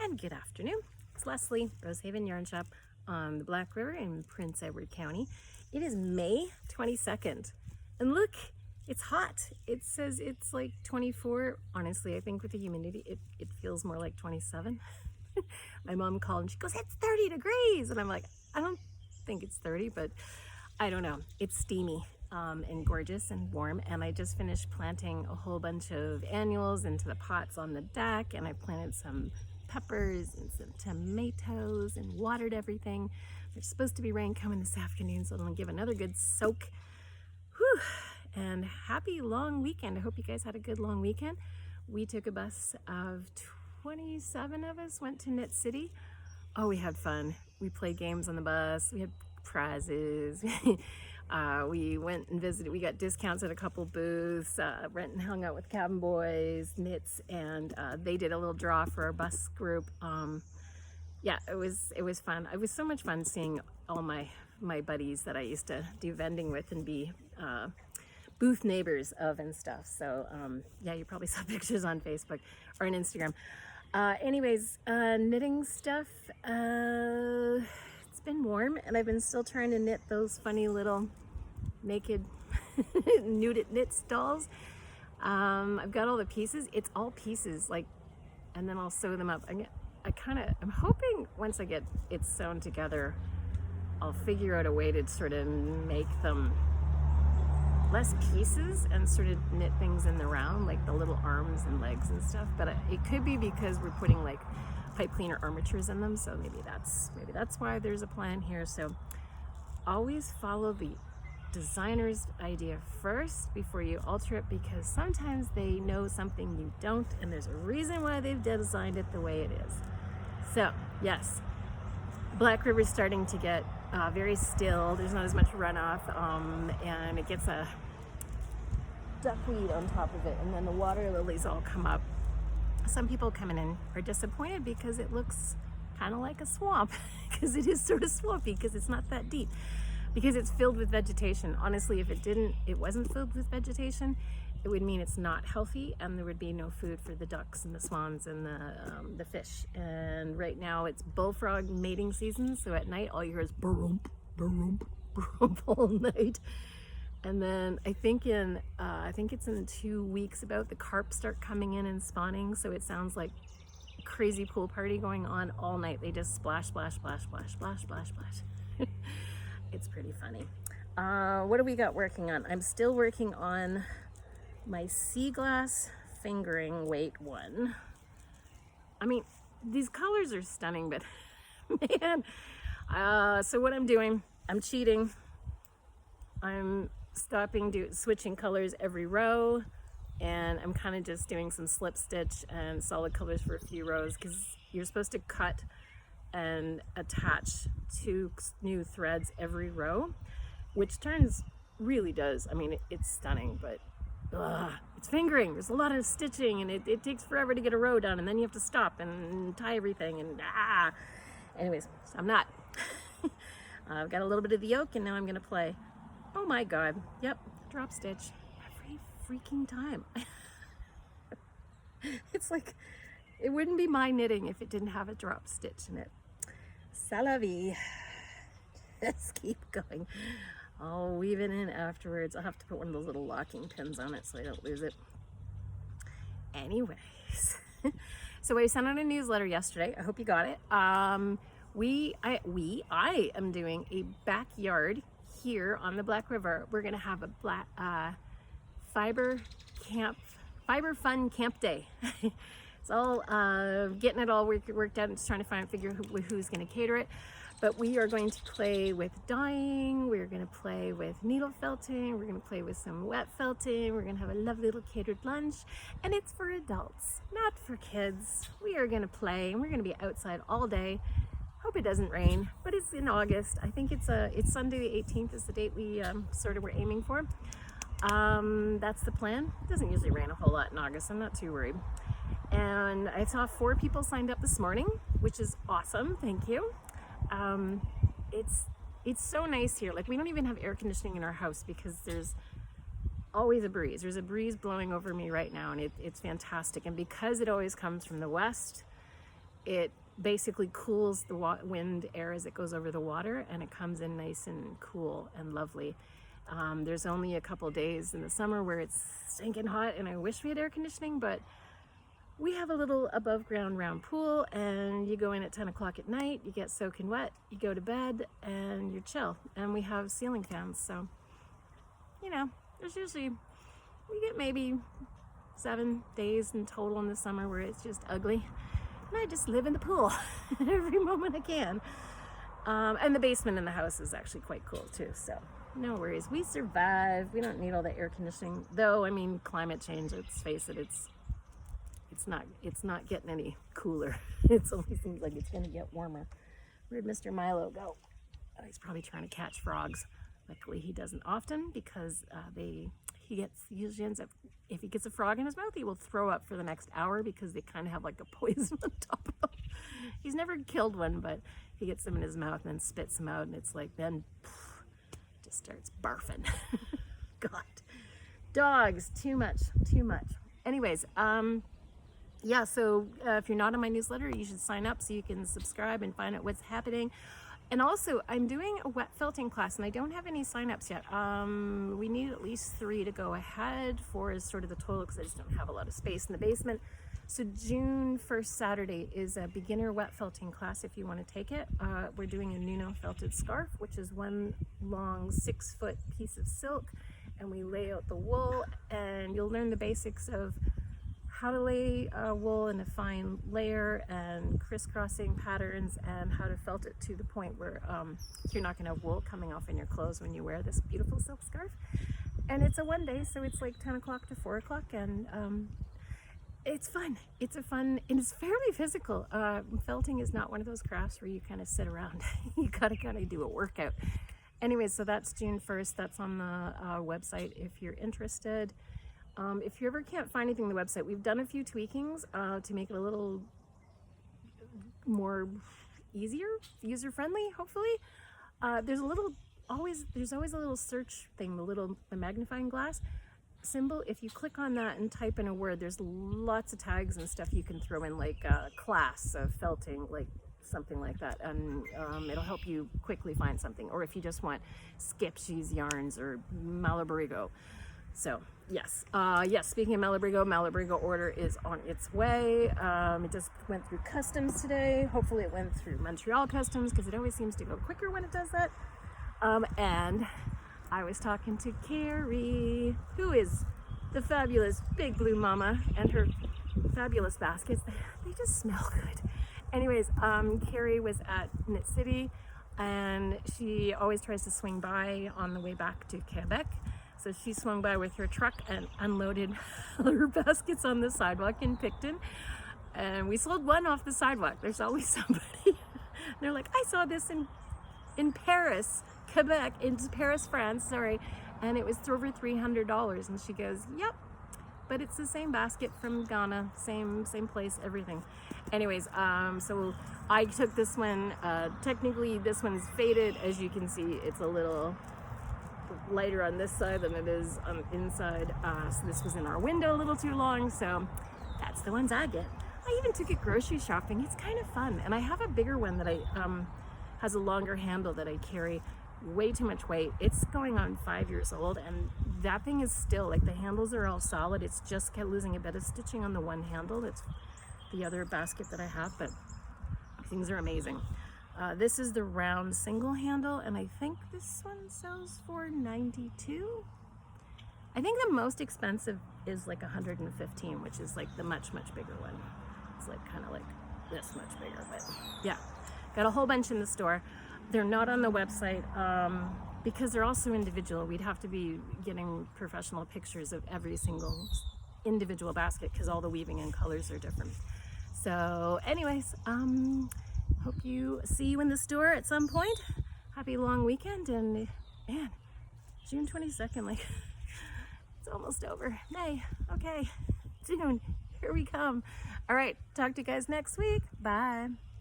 and good afternoon. It's Lesley, Rosehaven Yarn Shop on the Black River in Prince Edward County. It is May 22nd, and look, it's hot. It says it's like 24. Honestly, I think with the humidity, it feels more like 27. My mom called and she goes, it's 30 degrees. And I'm like, I don't think it's 30, but I don't know. It's steamy and gorgeous and warm. And I just finished planting a whole bunch of annuals into the pots on the deck. And I planted some peppers and some tomatoes and watered everything. There's supposed to be rain coming this afternoon, so I'm gonna give another good soak. Whew. And happy long weekend. I hope you guys had a good long weekend. We took a bus of 27 of us, went to Knit City. Oh, we had fun. We played games on the bus. We had prizes. We went and visited. We got discounts at a couple booths. Went and hung out with Cabin Boys, Knits, and they did a little draw for our bus group. Yeah, it was fun. It was so much fun seeing all my buddies that I used to do vending with and be booth neighbors of and stuff. So yeah, you probably saw pictures on Facebook or on Instagram. Anyways, knitting stuff. It's been warm and I've been still trying to knit those funny little naked nude knit dolls. I've got all the pieces. It's all pieces, like, and then I'll sew them up. I'm hoping once I get it sewn together, I'll figure out a way to sort of make them less pieces and sort of knit things in the round, like the little arms and legs and stuff. But it could be because we're putting like pipe cleaner armatures in them, so maybe that's why there's a plan here. So always follow the designer's idea first before you alter it, because sometimes they know something you don't, and there's a reason why they've designed it the way it is. So yes, Black River's starting to get very still. There's not as much runoff, and it gets a duckweed on top of it, and then the water lilies all come up. Some people coming in are disappointed because it looks kind of like a swamp, because it is sort of swampy because it's not that deep, because it's filled with vegetation. Honestly, if it wasn't filled with vegetation, it would mean it's not healthy and there would be no food for the ducks and the swans and the fish. And right now it's bullfrog mating season, so at night all you hear is barump, barump, barump all night. And then I think it's in 2 weeks about, the carp start coming in and spawning, so it sounds like a crazy pool party going on all night. They just splash, splash, splash, splash, splash, splash, splash. It's pretty funny. What do we got working on? I'm still working on my sea glass fingering weight one. I mean, these colors are stunning, but man, so what I'm doing, I'm cheating. I'm switching colors every row, and I'm kind of just doing some slip stitch and solid colors for a few rows, because you're supposed to cut and attach 2 new threads every row, which really does. I mean, it's stunning, but it's fingering. There's a lot of stitching, and it takes forever to get a row done, and then you have to stop and tie everything, and anyways, so I'm not. I've got a little bit of the yoke, and now I'm gonna play. Oh my god, yep, drop stitch every freaking time. It's like, it wouldn't be my knitting if it didn't have a drop stitch in it. C'est la vie. Let's keep going. I'll weave it in afterwards. I'll have to put one of those little locking pins on it so I don't lose it. Anyways, so I sent out a newsletter yesterday. I hope you got it. I am doing a backyard here on the Black River. We're gonna have a fiber fun camp day. It's all getting it all worked out and just trying to figure who's going to cater it. But we are going to play with dyeing, we're going to play with needle felting, we're going to play with some wet felting, we're going to have a lovely little catered lunch, and it's for adults, not for kids. We are going to play, and we're going to be outside all day. Hope it doesn't rain, but it's in August. I think it's Sunday the 18th is the date we sort of were aiming for. That's the plan. It doesn't usually rain a whole lot in August. I'm not too worried. And I saw 4 people signed up this morning, which is awesome. Thank you. It's so nice here. Like, we don't even have air conditioning in our house because there's always a breeze. There's a breeze blowing over me right now, and it's fantastic. And because it always comes from the west, it basically cools the wind air as it goes over the water, and it comes in nice and cool and lovely. There's only a couple days in the summer where it's stinking hot, and I wish we had air conditioning, but we have a little above ground round pool, and you go in at 10 o'clock at night, you get soaking wet, you go to bed, and you're chill. And we have ceiling fans, so, you know, there's usually, we get maybe 7 days in total in the summer where it's just ugly. And I just live in the pool every moment I can. And the basement in the house is actually quite cool too, so no worries. We survive. We don't need all the air conditioning, though. I mean, climate change, let's face it, it's not getting any cooler. It only seems like it's going to get warmer. Where'd Mr. Milo go? Oh, he's probably trying to catch frogs. Luckily, he doesn't often, because he usually ends up, if he gets a frog in his mouth, he will throw up for the next hour, because they kind of have like a poison on top of them. He's never killed one, but he gets them in his mouth and then spits them out, and it's like then just starts barfing. God, dogs, too much. Anyways, yeah, so if you're not on my newsletter, you should sign up so you can subscribe and find out what's happening. And also, I'm doing a wet felting class, and I don't have any signups yet. We need at least 3 to go ahead. 4 is sort of the total, because I just don't have a lot of space in the basement. So June 1st, Saturday, is a beginner wet felting class if you want to take it. We're doing a Nuno felted scarf, which is one long 6-foot piece of silk, and we lay out the wool, and you'll learn the basics of how to lay wool in a fine layer and crisscrossing patterns, and how to felt it to the point where you're not going to have wool coming off in your clothes when you wear this beautiful silk scarf. And it's a one day, so it's like 10 o'clock to 4 o'clock, and it's fun. It's and it's fairly physical. Felting is not one of those crafts where you kind of sit around. You gotta kind of do a workout. Anyway, so that's June 1st. That's on the website if you're interested. If you ever can't find anything on the website, we've done a few tweakings to make it a little more easier, user-friendly, hopefully. There's always a little search thing, the magnifying glass symbol. If you click on that and type in a word, there's lots of tags and stuff you can throw in, like class of felting, like something like that, and it'll help you quickly find something. Or if you just want Skipshe's yarns or Malabrigo. So yes, speaking of Malabrigo order is on its way. It just went through customs today. Hopefully it went through Montreal customs, because it always seems to go quicker when it does that. And I was talking to Carrie, who is the fabulous Big Blue Mama, and her fabulous baskets. They just smell good. Anyways, Carrie was at Knit City, and she always tries to swing by on the way back to Quebec. So she swung by with her truck and unloaded her baskets on the sidewalk in Picton. And we sold one off the sidewalk. There's always somebody. They're like, I saw this in Paris, Quebec, in Paris, France, sorry. And it was over $300. And she goes, yep, but it's the same basket from Ghana, same place, everything. Anyways, so I took this one. Technically, this one's faded. As you can see, it's a little lighter on this side than it is on the inside. So this was in our window a little too long, so that's the ones I get. I even took it grocery shopping. It's kind of fun. And I have a bigger one that I has a longer handle that I carry. Way too much weight. It's going on 5 years old, and that thing is still, like, the handles are all solid. It's just kept losing a bit of stitching on the one handle. It's the other basket that I have, but things are amazing. This is the round single handle, and I think this one sells for $92. I think the most expensive is like $115, which is like the much bigger one. It's like kind of like this much bigger, but yeah, got a whole bunch in the store. They're not on the website because they're also individual. We'd have to be getting professional pictures of every single individual basket, because all the weaving and colors are different. So anyways, hope see you in the store at some point. Happy long weekend, and man, June 22nd, like it's almost over. May, okay, June, here we come. All right, talk to you guys next week. Bye.